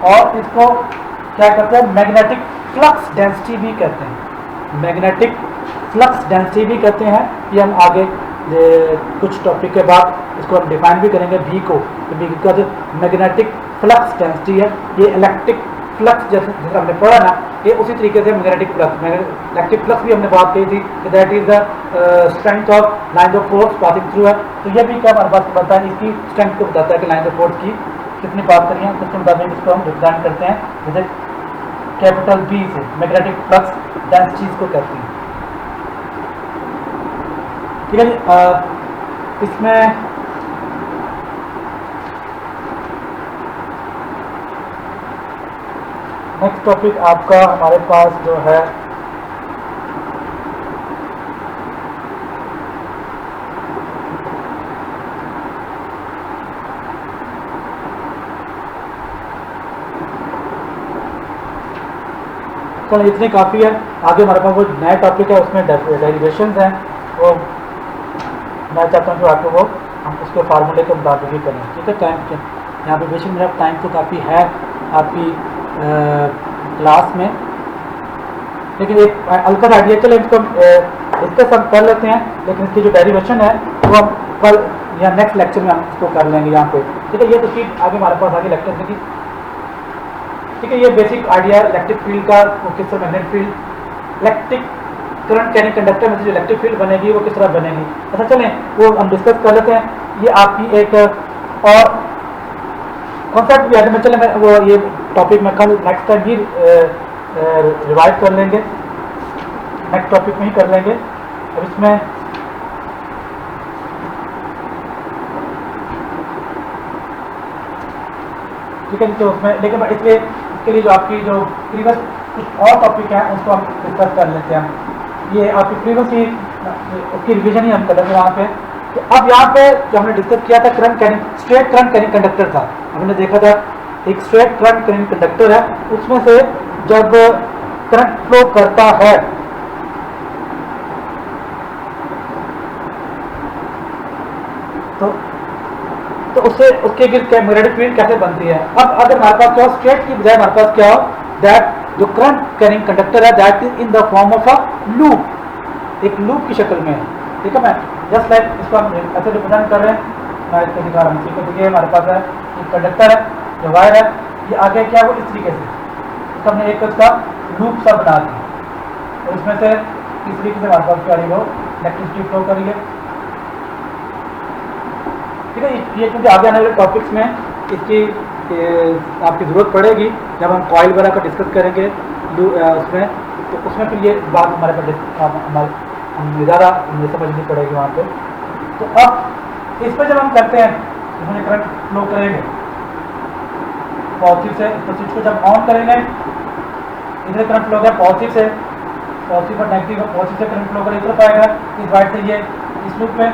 Speaker 1: और इसको क्या कहते हैं मैग्नेटिक फ्लक्स डेंसिटी भी कहते हैं, मैग्नेटिक फ्लक्स डेंसिटी भी कहते हैं। ये हम आगे कुछ टॉपिक के बाद इसको हम डिफाइन भी करेंगे भी को। तो भी का जो मैग्नेटिक फ्लक्स डेंसिटी है, ये इलेक्ट्रिक फ्लक्स जैसे हमने पढ़ा ना, ये उसी तरीके से मैग्नेटिक फ्लक्स, इलेक्ट्रिक फ्लक्स भी हमने बात की थी कि that is the strength of line of force passing through है। तो ये भी क्या हमारे पास बताता है, इसकी स्ट्रेंथ को बताता है कि लाइन ऑफ फोर्स की कितनी बात करिए, तो उसके मुताबिक इसको हम रिप्रेजेंट करते हैं जैसे कैपिटल बी से, मैग्नेटिक फ्लक्स डेंसिटी को कहते हैं। ठीक है जी। इसमें नेक्स्ट टॉपिक आपका हमारे पास जो है चलो इतनी काफ़ी है। आगे हमारे पास वो नया टॉपिक है, उसमें डेरिवेशंस हैं, वो मैं चाहता हूँ कि आपको वो हम उसके फार्मूले के मुताबिक ही करें। ठीक है, टाइम के यहाँ पे बेशक मेरा टाइम तो काफ़ी है आपकी क्लास में, लेकिन एक हल्का आइडिया चले इसको डिस्कस हम कर लेते हैं, लेकिन इसकी जो डेरिवेशन है वो हम कल या नेक्स्ट लेक्चर में हम इसको कर लेंगे यहाँ पे। ठीक है, ये तो चीज़ आगे हमारे पास आगे लेक्चर की। ठीक है, ये बेसिक आइडिया इलेक्ट्रिक फील्ड का, वो किस तरह magnetic field, electric current carrying conductor में से जो इलेक्ट्रिक फील्ड बनेगी वो किस तरह बनेगी। अच्छा चलें वो हम डिस्कस कर लेते हैं। ये आपकी एक और कॉन्सेप्ट भी है में, चले मैं वो ये टॉपिक में कल नेक्स्ट टाइम भी रिवाइज कर लेंगे, नेक्स्ट टॉपिक में ही कर लेंगे। अब इसमें ठीक है, तो उसमें लेकिन इसलिए इसके लिए जो आपकी जो प्रीवियस कुछ और टॉपिक है उसको हम डिस्कस कर लेते हैं। ये आपकी प्रीवियस ही उसकी रिवीजन ही हम कर लेते हैं वहाँ पे। तो अब यहाँ पे जो हमने डिस्कस किया था current carrying, straight current carrying conductor था, हमने देखा था एक स्ट्रेट करंट कैरिंग कंडक्टर है, उसमें से जब करंट फ्लो करता है तो उससे उसके गिर्द मैग्नेटिक फील्ड कैसे बनती है। अब अगर हमारे पास क्या स्ट्रेट की बजाय हमारे पास क्या हो, दैट जो करंट कैरिंग कंडक्टर है that is in the form of a loop, एक लूप की शक्ल में है। ठीक है, मैं जस्ट लाइक इसको हम ऐसे रिप्रेजेंट कर रहे हैं, मैं इसको दिखा रहा हूँ। ठीक है, देखिए हमारे पास है एक कंडक्टर है, जो वायर है, ये आगे क्या है वो इस तरीके से तो हमने एक उसका लूप सा बना दिया, और इसमें से इस तरीके से हमारे पास क्या रही वो इलेक्ट्रिसिटी फ्लो करेंगे। ठीक है, ये क्योंकि आगे आने वाले टॉपिक्स में इसकी आपकी ज़रूरत पड़ेगी जब हम कॉइल वगैरह का डिस्कस करेंगे उसमें, तो उसमें फिर ये बात हमारे पास ज़्यादा समझनी पड़ेगी वहाँ पे। तो अब इस पर जब हम करते हैं इसमें करंट फ्लो करेंगे पॉजिटिव से, तो स्विच को जब ऑन करेंगे इधर करंट फ्लो होगा पॉजिटिव से, पॉजिटिव और नेगेटिव, पॉजिटिव से करंट फ्लो कर इधर पाएगा इस वाइड से ये इस लूप में।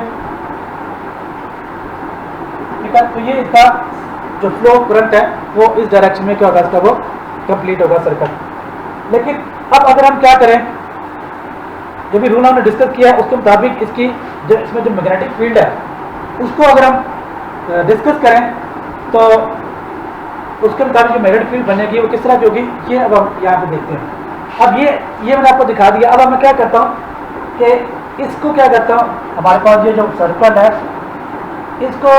Speaker 1: ठीक है, तो ये इसका जो फ्लो करंट है वो इस डायरेक्शन में क्या होगा, इसका वो कंप्लीट होगा सर्किट। लेकिन अब अगर हम क्या करें, जो भी रूल हमने डिस्कस किया है उसके मुताबिक इसकी जो इसमें जो मैग्नेटिक फील्ड है उसको अगर हम डिस्कस करें तो उसके मुताबिक जो मैग्नेटिक फील्ड बनेगी वो किस तरह की होगी, ये अब हम यहाँ पे देखते हैं। अब ये मैंने आपको दिखा दिया। अब मैं क्या करता हूँ कि इसको क्या करता हूँ, हमारे पास ये जो सर्कल है इसको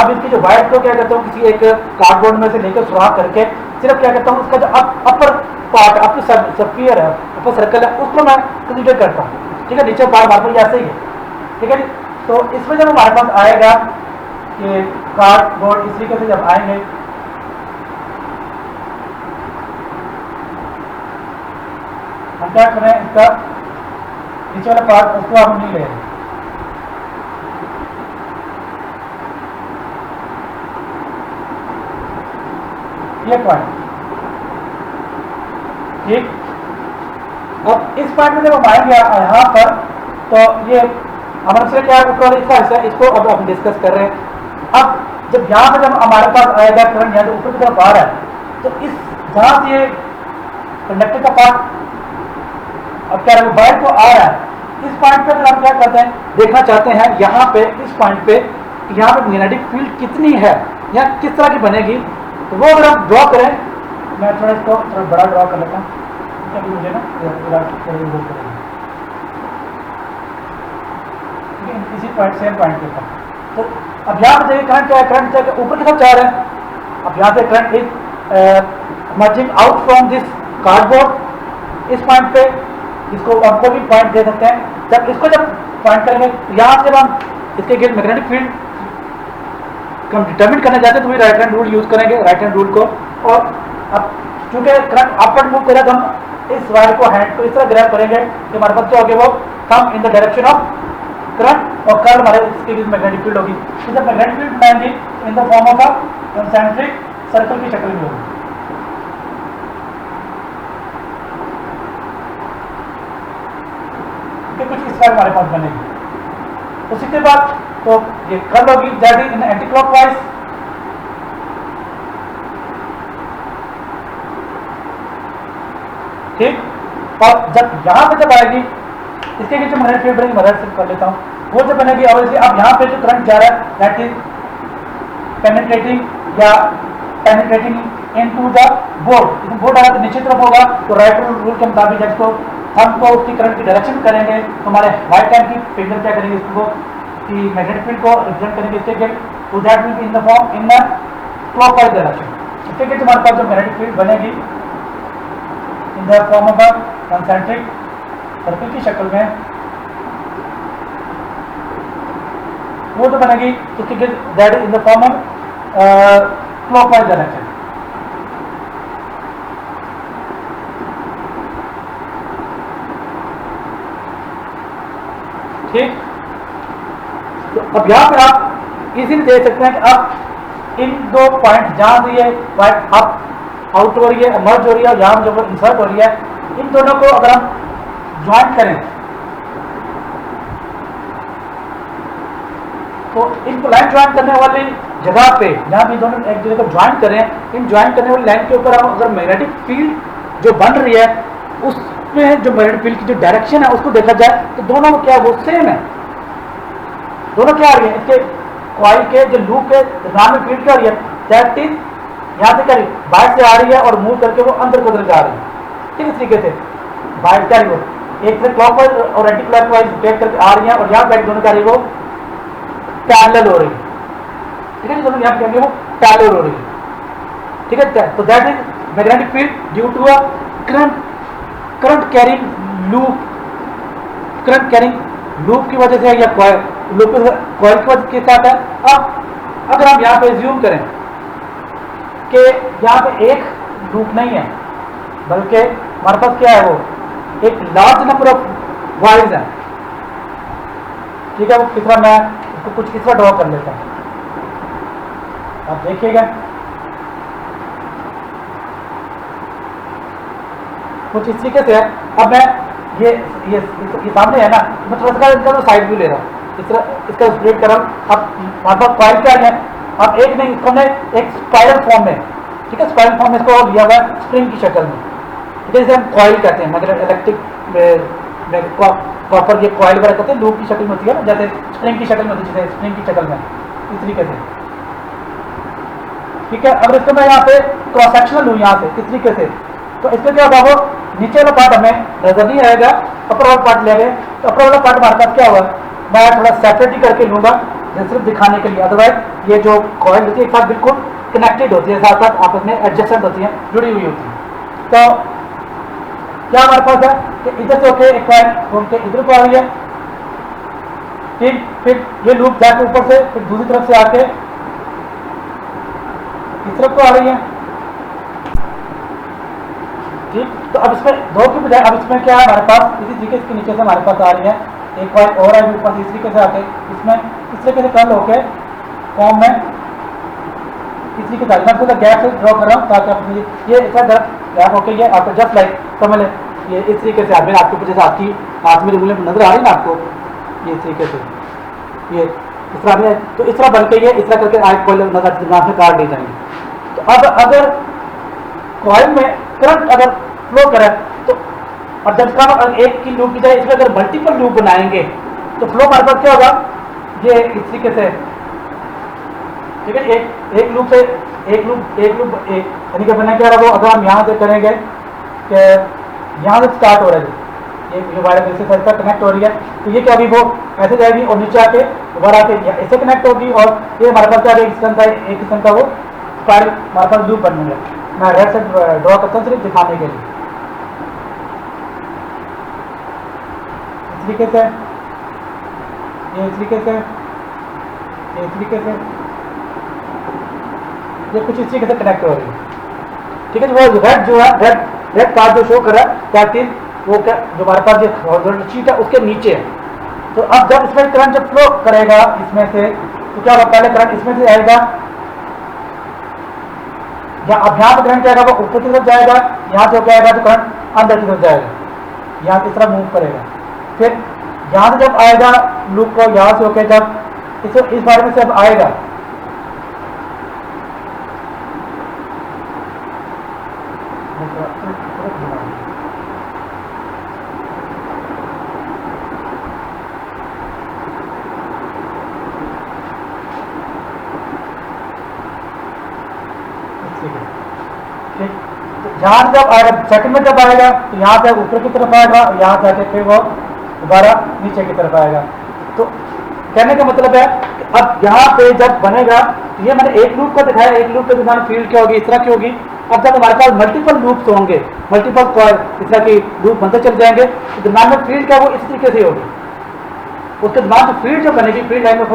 Speaker 1: अब इसकी जो वायर को क्या करता हूँ किसी एक कार्डबोर्ड में से लेकर सुराख करके सिर्फ क्या करता हूँ उसका जो अपर पार्ट अपनी स्फीयर है, अपर सर्कल है, उसको मैं कंसीडर करता हूँ। ठीक है, नीचे पार्ट हमारे पास ऐसे ही है। ठीक है, तो इसमें जब हमारे पास आएगा कि कार्डबोर्ड इस तरीके से जब आएंगे हम क्या करें, इसका नीचे वाला पार्ट उसको हम नहीं ले रहे, ये पॉइंट। ठीक, अब इस पॉइंट में जब हम आएंगे यहाँ पर तो ये हमारे से क्या ऊपर इसका हिस्सा, इसको अब हम डिस्कस कर रहे हैं। अब जब यहाँ पे जब हमारे पास आएगा करंट यहाँ से ऊपर की तरफ आ रहा है तो इस जहाँ से ये कंडक्टर का पार्ट अब क्या है वायर को आ रहा है, इस पॉइंट पे अगर हम क्या करते हैं देखना चाहते हैं यहाँ पे इस पॉइंट पे यहाँ पे मैग्नेटिक फील्ड कितनी है या किस तरह की बनेगी, तो वो अगर आप ड्रॉ करें, मैं थोड़ा इसको थोड़ा बड़ा ड्रॉ कर लेता हूँ क्योंकि मुझे ना इसी पॉइंट सेम पॉइंट के ऊपर। तो अब यहाँ पे देखिए करंट क्या है, करंट क्या है, ऊपर की तरफ जा रहा है। अब यहाँ से current is merging out from this cardboard इस पॉइंट पे, इसको आपको भी पॉइंट दे सकते हैं। जब इसको जब पॉइंट करेंगे यहाँ से हम इसके गिर्द मैग्नेटिक फील्ड हम डिटरमिन करने जाते हैं तो भी राइट हैंड रूल यूज करेंगे, राइट हैंड रूल को। और अब चूंकि करंट अपवर्ड मूव करेगा तो हम इस वायर को हैंड को इस तरह ग्रैब करेंगे कि हमारे पास क्या होगा, वो come in the direction of current और कर्ल हमारे इसके बीच मैग्नेटिक फील्ड होगी। तो जब मैग्नेटिक फील्ड बनाएंगे in the form of a concentric circle की शक्ल में होगी। कुछ इस बार हमारे पास बनेगी। उसी के बाद तो ये कर्ल होगी that is in anti clockwise. ठीक, और जब यहां पे जब आएगी इसके नीचे मैग्नेटिक फील्ड बनेगी, मदद से कर लेता हूं, वो जब बनेगी और अब यहां पे जो करंट जा रहा है दैट इज पेनिट्रेटिंग या penetrating into the board. Board अगर नीचे तरफ होगा तो राइट रूल के मुताबिक जब इसको हम तो उसकी करंट की डायरेक्शन करेंगे तो हमारे राइट हैंड की फिंगर क्या करेंगे, इसको कि मैग्नेटिक फील्ड को रिप्रेजेंट करेंगे इसके के, तो that will be in the form in the clockwise direction. इसके के हमारे पास जो मैग्नेटिक फील्ड बनेगी in the form of a concentric circle की शक्ल में, वो जो बनेगी उसके that is in the form of clockwise direction. ठीक, तो अब यहां पर आप इजीली देख सकते हैं कि अब इन दो पॉइंट जहां से ये पॉइंट अप आउट हो रही है, मर्ज हो रही है, यहां जो इंसर्ट हो रही है, इन दोनों को अगर हम ज्वाइंट करें तो इनको लाइन ज्वाइन करने वाली जगह पे जहां भी दोनों एक जगह को ज्वाइन करें, इन ज्वाइन करने वाली लाइन के ऊपर हम अगर मैग्नेटिक फील्ड जो बन रही है उसमें जो मैग्नेटिक फील्ड की जो डायरेक्शन है उसको देखा जाए तो दोनों क्या है, वो सेम है। दोनों क्या आ रही है, इसके कॉइल के जो लूप के दरमियान में फील्ड क्या आ रही है, दैट इज यहाँ से क्या रही बाहर से आ रही है और मूव करके वो अंदर को जा रही है। ठीक, इस तरीके से बाहर क्या रही हो एक से क्लॉकवाइज और एंटी क्लॉकवाइज रोटेट करके आ रही है और यहाँ बैठ दोनों क्या रही है, वो पैरेलल हो रही है। ठीक है, दोनों यहाँ क्या वो पैरेलल हो रही है। ठीक है, तो that is magnetic field due to a current carrying loop, current carrying loop की वजह से या लूप कॉइल की वजह के साथ है। अब अगर हम यहाँ पे ज्यूम करें कि यहाँ पे एक लूप नहीं है बल्कि हमारे पास क्या है, वो एक लार्ज नंबर ऑफ वायर्स हैं। ठीक है, वो किस तरह मैं इसको कुछ किस तरह ड्रॉ कर लेता हूँ, आप देखिएगा कुछ इस तरीके से है। अब मैं ये सामने है ना, मैं थोड़ा सा इनका तो साइड व्यू ले रहा हूँ, इस तरह इसका स्प्लिट कर रहा हूँ। अब हमारे पास कॉइल क्या है, अब एक नहीं इसको एक स्पाइरल फॉर्म में, ठीक है, स्पाइरल फॉर्म में इसको लिया हुआ है स्प्रिंग की शक्ल में। ठीक है, जिसे हम कॉइल कहते हैं, मतलब इलेक्ट्रिक कॉपर ये कॉइल वगैरह कहते हैं, लूप की शक्ल में होती है ना, जैसे स्प्रिंग की शक्ल में होती है, जैसे स्प्रिंग की शक्ल में इस तरीके से। ठीक है, अब इसको मैं यहाँ पे क्रॉस सेक्शनल हूँ यहाँ से इस तरीके से, तो इसमें क्या होगा, वो नीचे वाला पार्ट हमें नजर नहीं आएगा, अपर वाला पार्ट लेंगे तो अपर वाला पार्ट हमारे पास क्या हुआ, मैं थोड़ा सेपरेट ही करके लूंगा सिर्फ दिखाने के लिए। अदरवाइज ये जो कॉइल होती है एक साथ बिल्कुल कनेक्टेड होती है, साथ साथ आपस में एडजस्टेंट होती है, जुड़ी हुई होती है। तो क्या हमारे पास है कि इधर से होके एक कॉइल घूम के इधर को आ रही है, ठीक, फिर ये लूप जाके ऊपर से फिर दूसरी तरफ से आके इस तरफ को आ रही है। ठीक, तो अब इसमें दो की बजाय अब इसमें क्या है, हमारे पास इसी तरीके के नीचे से हमारे पास आ रही है एक कॉइल और है ऊपर से इस तरीके से आके इसमें इस तरीके से कर्ल होके फॉर्म में इस तरीके से मैं थोड़ा गैप से ड्रॉ कर रहा हूँ ताकि आप ये इतना गैप होके ये आपको जस्ट लाइक समझ लें, ये इस तरीके से आप आपके ऊपर जैसे आपकी हाथ में उंगलियां नजर आ रही है ना आपको, ये इस तरीके से ये इस तरह में, तो इस तरह बन के ये इस तरह करके आग कॉइल नजर दिमाग में काट दी जाएंगे। तो अब अगर कॉइल में करंट अगर फ्लो करे तो और जब इसका एक की लूप की जाए इसमें अगर मल्टीपल लूप बनाएंगे तो फ्लो हमारे पास क्या होगा, ये इस तरीके से, ठीक है, एक लूप से एक यानी कि बना क्या रहा वो अगर हम यहाँ से करेंगे कि यहाँ से स्टार्ट हो रहा है ये वायर से कनेक्ट हो रही है, तो ये क्या अभी वो ऐसे जाएगी और नीचे आके दोबारा आके ऐसे कनेक्ट होगी और ये हमारे पास क्या है, एक किस्म का वो स्पाइरल हमारे पास लूप बनने लगा। मैं रेड से ड्रॉ करता हूँ सिर्फ दिखाने के लिए। इस तरीके से ये, इस तरीके से ये, इस तरीके से ये कुछ इस तरीके से कनेक्ट हो रही है। ठीक है, वो रेड जो है, रेड पार्ट जो शो कर रहा है क्या वो क्या जो हमारे पास जो हॉरिजॉन्टल शीट है उसके नीचे है। तो अब जब इसमें करंट जब फ्लो करेगा इसमें से, तो क्या होगा, पहले करंट इसमें से आएगा, या अब यहाँ पे करंट जाएगा वो ऊपर की तरफ जाएगा, यहाँ से क्या आएगा तो करंट अंदर की तरफ जाएगा, यहाँ इस तरह मूव करेगा। फिर यहाँ से जब आएगा लूप को, यहाँ से होकर जब इस बारे में से अब आएगा, यहाँ जब आएगा सेकंड में जब आएगा तो यहाँ से ऊपर की तरफ आएगा, यहाँ से आके फिर वो दोबारा नीचे की तरफ आएगा। तो कहने का मतलब है कि अब यहाँ पे जब बनेगा, ये मैंने एक लूप को दिखाया, एक लूप के दरमियान फील्ड क्या होगी, इस तरह की होगी। अब जब हमारे पास मल्टीपल लूप्स होंगे, मल्टीपल कॉइल इस तरह की लूप बनते चल जाएंगे, तो दरमियान में फील्ड क्या वो इस तरीके से होगी। उसके दरमियान जो फील्ड जो बनेगी, फील्ड लाइन में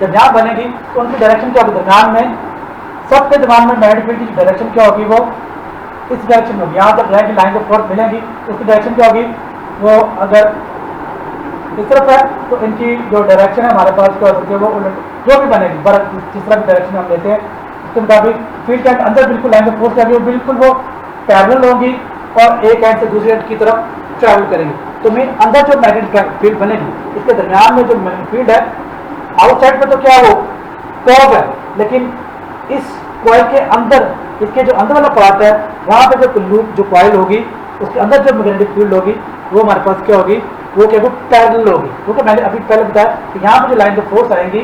Speaker 1: जब यहाँ बनेगी तो उनकी डायरेक्शन क्या होगी, दरमियान में सबके दरमियान में मैग्नेटिक फील्ड की डायरेक्शन क्या होगी, वो इस डायरेक्शन में होगी। यहाँ जब जाएगी लाइन ऑफ फोर्स मिलेगी तो उसकी डायरेक्शन क्या होगी, वो अगर इस तरफ है तो इनकी जो डायरेक्शन है हमारे पास क्या होती है, वो उलट जो भी बनेगी, जिस तरह की डायरेक्शन हम लेते हैं उसके मुताबिक फील्ड के अंदर बिल्कुल लाइन ऑफ फोर्स क्या होगी, बिल्कुल वो पैरेलल होगी और एक एंड से दूसरे एंड की तरफ ट्रैवल करेंगे। तो मेन अंदर जो मैग्नेटिक फील्ड बनेगी, इसके दरमियान में जो मैग्नेटिक फील्ड है, आउटसाइड में तो क्या वो कर्व है, लेकिन इस कॉइल के अंदर, इसके जो अंदर वाला पार्ट है, वहाँ पे जो लूप जो कॉइल होगी उसके अंदर जो मैग्नेटिक फील्ड होगी वो हमारे पास क्या होगी, वो क्या वो पैरेलल होगी। क्योंकि मैंने अभी पहले बताया कि यहाँ पे जो लाइन ऑफ फोर्स आएंगी,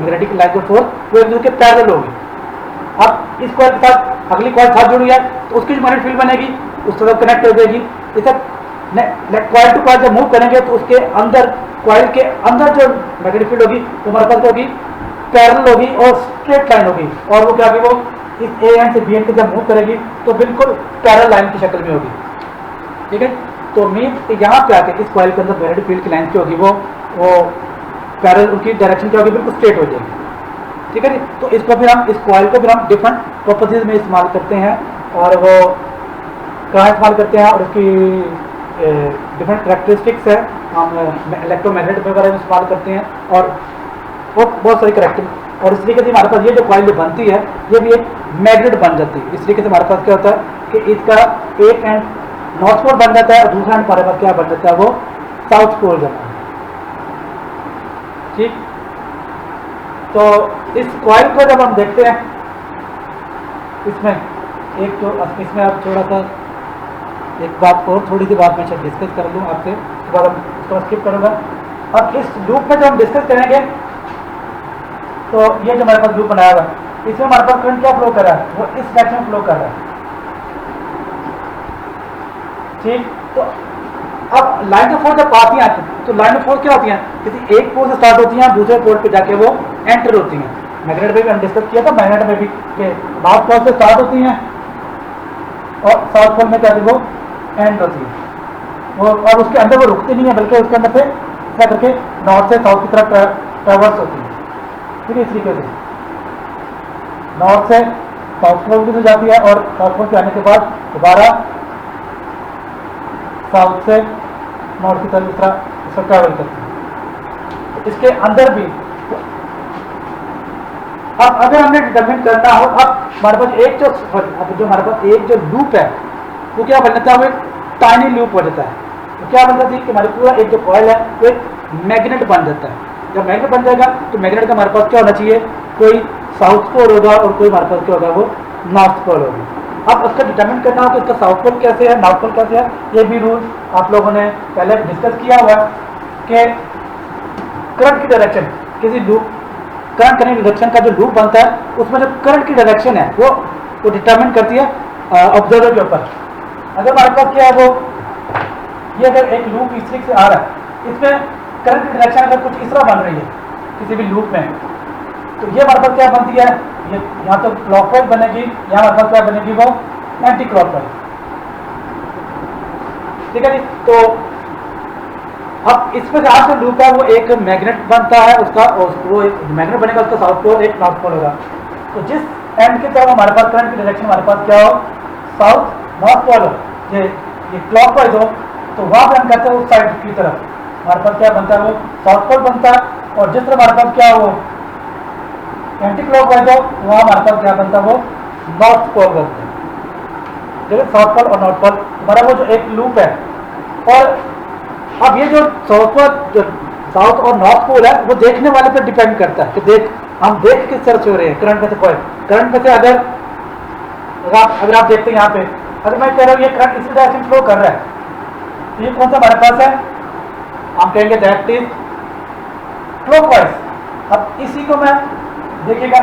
Speaker 1: मैग्नेटिक लाइन ऑफ फोर्स, वो एक दूसरे के पैरेलल होगी। अब इस कॉइल के साथ अगली कॉइल साथ जुड़ी है तो उसकी जो मैग्नेटिक फील्ड बनेगी उस तरफ कनेक्ट हो जाएगी। इसे कॉइल टू कॉइल जब मूव करेंगे तो उसके अंदर, कॉइल के अंदर जो मैग्नेटिक फील्ड होगी वो हमारे पास होगी पैरेलल होगी और स्ट्रेट लाइन होगी, और वो क्या होगी, वो इस ए एंड से बी एंड के जब मूव करेगी तो बिल्कुल पैरेलल लाइन की शक्ल में होगी। ठीक है, तो मीन यहाँ पे आके इस कॉइल के अंदर मैग्नेटिक फील्ड की लाइन क्या होगी, वो पैरेलल, उनकी डायरेक्शन क्या होगी, बिल्कुल स्ट्रेट हो जाएगी। ठीक है जी, तो इसको फिर हम, इस कॉइल को फिर हम डिफरेंट पर्पसेज में इस्तेमाल करते हैं, और वो कहाँ इस्तेमाल करते हैं और उसकी डिफरेंट करेक्टरिस्टिक्स है, हम इलेक्ट्रोमैग्नेट वगैरह में इस्तेमाल करते हैं, और बहुत सारी करेक्टर। और इस तरीके से हमारे पास ये जो कॉइल जो बनती है ये भी एक मैग्नेट बन जाती है। इस तरीके से हमारे पास क्या होता है कि इसका एक एंड नॉर्थ पोल बन जाता है और दूसरा एंड हमारे पास क्या बन जाता है, वो साउथ पोल जाता है। ठीक, तो इस कॉइल को जब हम देखते हैं, इसमें एक तो इसमें आप थोड़ा सा एक बात और थोड़ी सी बात मैं डिस्कस कर लूँ आपसे, उसके बाद हम इसको स्किप करूँगा। अब इस लूप में जो हम डिस्कस करेंगे, तो ये जो हमारे पास लूप बनाया हुआ है, इसमें हमारे पास करंट क्या फ्लो कर रहा है, वो इस डायरेक्शन में फ्लो कर रहा है। ठीक, तो अब लाइन ऑफ फोर्स जब आती है तो लाइन ऑफ फोर्स क्या होती है, किसी एक पोल से स्टार्ट होती हैं, दूसरे पोल पे जाके वो एंटर होती हैं। मैग्नेट में भी हम डिस्कस किया था, मैग्नेट में भी नॉर्थ पोल से स्टार्ट होती हैं और साउथ पोल में क्या वो एंड होती है, वो और उसके अंदर वो रुकती नहीं है, बल्कि उसके अंदर से क्या करके नॉर्थ से साउथ की तरफ ट्रैवर्स होती है। ठीक है, इस तरीके से नॉर्थ से साउथ पोल की तरफ जाती है और साउथ पोल पे आने के बाद दोबारा साउथ से नॉर्थ की तरफ इस तरह ट्रैवल करती है। तो इसके अंदर भी अब अगर हमने डिटरमिन करना हो, अब हमारे पास एक जो हमारे पास एक जो लूप है वो क्या बन जाता है, वो एक टाइनी लूप हो जाता है। तो क्या बन जाती है कि हमारे पूरा एक जो कॉइल है वो एक मैग्नेट बन जाता है। जब मैग्नेट बन जाएगा तो मैग्नेट का हमारे पास क्या होना चाहिए, कोई साउथ पोल होगा और कोई हमारे पास क्या होगा, वो नॉर्थ पोल होगी। अब उसका डिटरमिन करना हो कि इसका साउथ पोल कैसे है, नॉर्थ पोल कैसे है, ये भी रूल आप लोगों ने पहले डिस्कस किया हुआ कि करंट की डायरेक्शन, किसी लूप करंट करने की डायरेक्शन का जो लूप बनता है उसमें जो करंट की डायरेक्शन है वो डिटरमिन करती है ऑब्जर्वर के ऊपर। अगर हमारे पास क्या है, वो ये अगर एक लूप इस तरीके से आ रहा है, इसमें करंट की डायरेक्शन अगर कुछ इस तरह बन रही है किसी भी लूप में, तो ये हमारे पास क्या बनती है, ये यहाँ तो क्लॉकवाइज बनेगी, यहाँ हमारे पास क्या बनेगी वो एंटी क्लॉकवाइज। ठीक है जी। तो अब इसमें जो आज लूप है वो एक मैग्नेट बनता है, उसका वो एक मैग्नेट बनेगा, उसका साउथ पोल एक नॉर्थ पोल होगा। तो जिस एंड की तरफ हमारे पास करंट की डायरेक्शन हमारे पास क्या हो, साउथ नॉर्थ पोल हो, ये क्लॉकवाइज हो, तो वहां पे हम कहते हैं उस साइड की तरफ हमारे पास क्या बनता है वो साउथ पोल बनता है, और जिस तरफ हमारे पास क्या हो एंटी क्लॉकवाइज हो, वहां हमारे पास क्या बनता है वो नॉर्थ पोल बनता है। ठीक है, साउथ पोल और नॉर्थ पोल हमारा वो जो एक लूप है। और अब ये जो साउथ और नॉर्थ पोल है वो देखने वाले पर डिपेंड करता है कि हम देख किस तरह से हो रहे हैं करंट में से। कोई करंट में से अगर आप देखते हैं यहाँ पे, अगर मैं कह रहा हूँ ये करंट इसी डायरेक्शन फ्लो कर रहा है, तो ये कौन सा हमारे पास है, हम कहेंगे दैट इज क्लॉकवाइज। अब इसी को मैं देखिएगा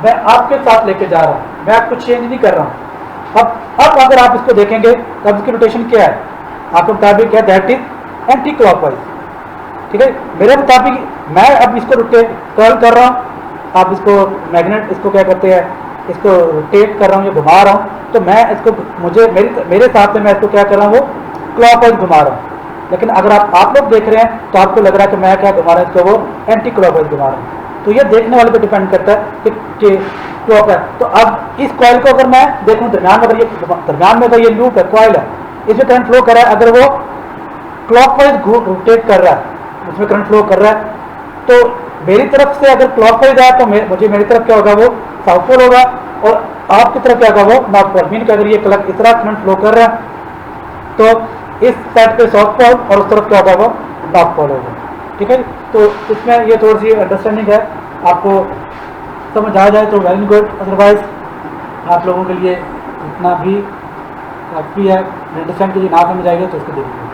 Speaker 1: मैं आपके साथ लेके जा रहा हूँ, मैं आपको चेंज नहीं कर रहा हूँ। अब अगर आप इसको देखेंगे तब इसकी रोटेशन क्या है, आपके मुताबिक क्या, दैट इज एंटी क्लॉकवाइज। ठीक है, मेरे मुताबिक मैं अब इसको कर्ल कर रहा हूँ, आप इसको मैग्नेट इसको क्या करते हैं, इसको रोटेट कर रहा हूँ, ये घुमा रहा हूँ, तो मैं इसको मेरे हिसाब से मैं इसको क्या कर रहा हूँ वो क्लॉकवाइज घुमा रहा हूँ। लेकिन अगर आप लोग देख रहे हैं तो आपको लग रहा है कि मैं क्या घुमा रहा हूँ इसको, वो एंटी क्लॉकवाइज घुमा रहा हूँ। तो ये देखने वाले पे डिपेंड करता है कि क्लॉक है। तो अब इस कॉइल को अगर मैं देखूँ दरम्यान में अगर ये लूप है, कॉइल है, इसमें करंट फ्लो कर रहा है, अगर वो क्लॉकवाइज रोटेट कर रहा है, उसमें करंट फ्लो कर रहा है, तो मेरी तरफ से अगर क्लॉकवाइज है तो मेरी तरफ क्या होगा वो साउथ पोल होगा, और आपकी तरफ क्या होगा वो नॉर्थ पोल। मीन कि अगर ये इस तरह करंट फ्लो कर रहा है तो इस साइड पे साउथ पोल और उस तरफ क्या होगा वो नॉर्थ पोल होगा। ठीक है, तो इसमें ये थोड़ी सी अंडरस्टैंडिंग है, आपको समझ आ जाए तो वेरी गुड, अदरवाइज आप लोगों के लिए इतना भी काफ़ी है। अंडरस्टैंड कीजिए, ना समझ आएगा तो उसको देखिए।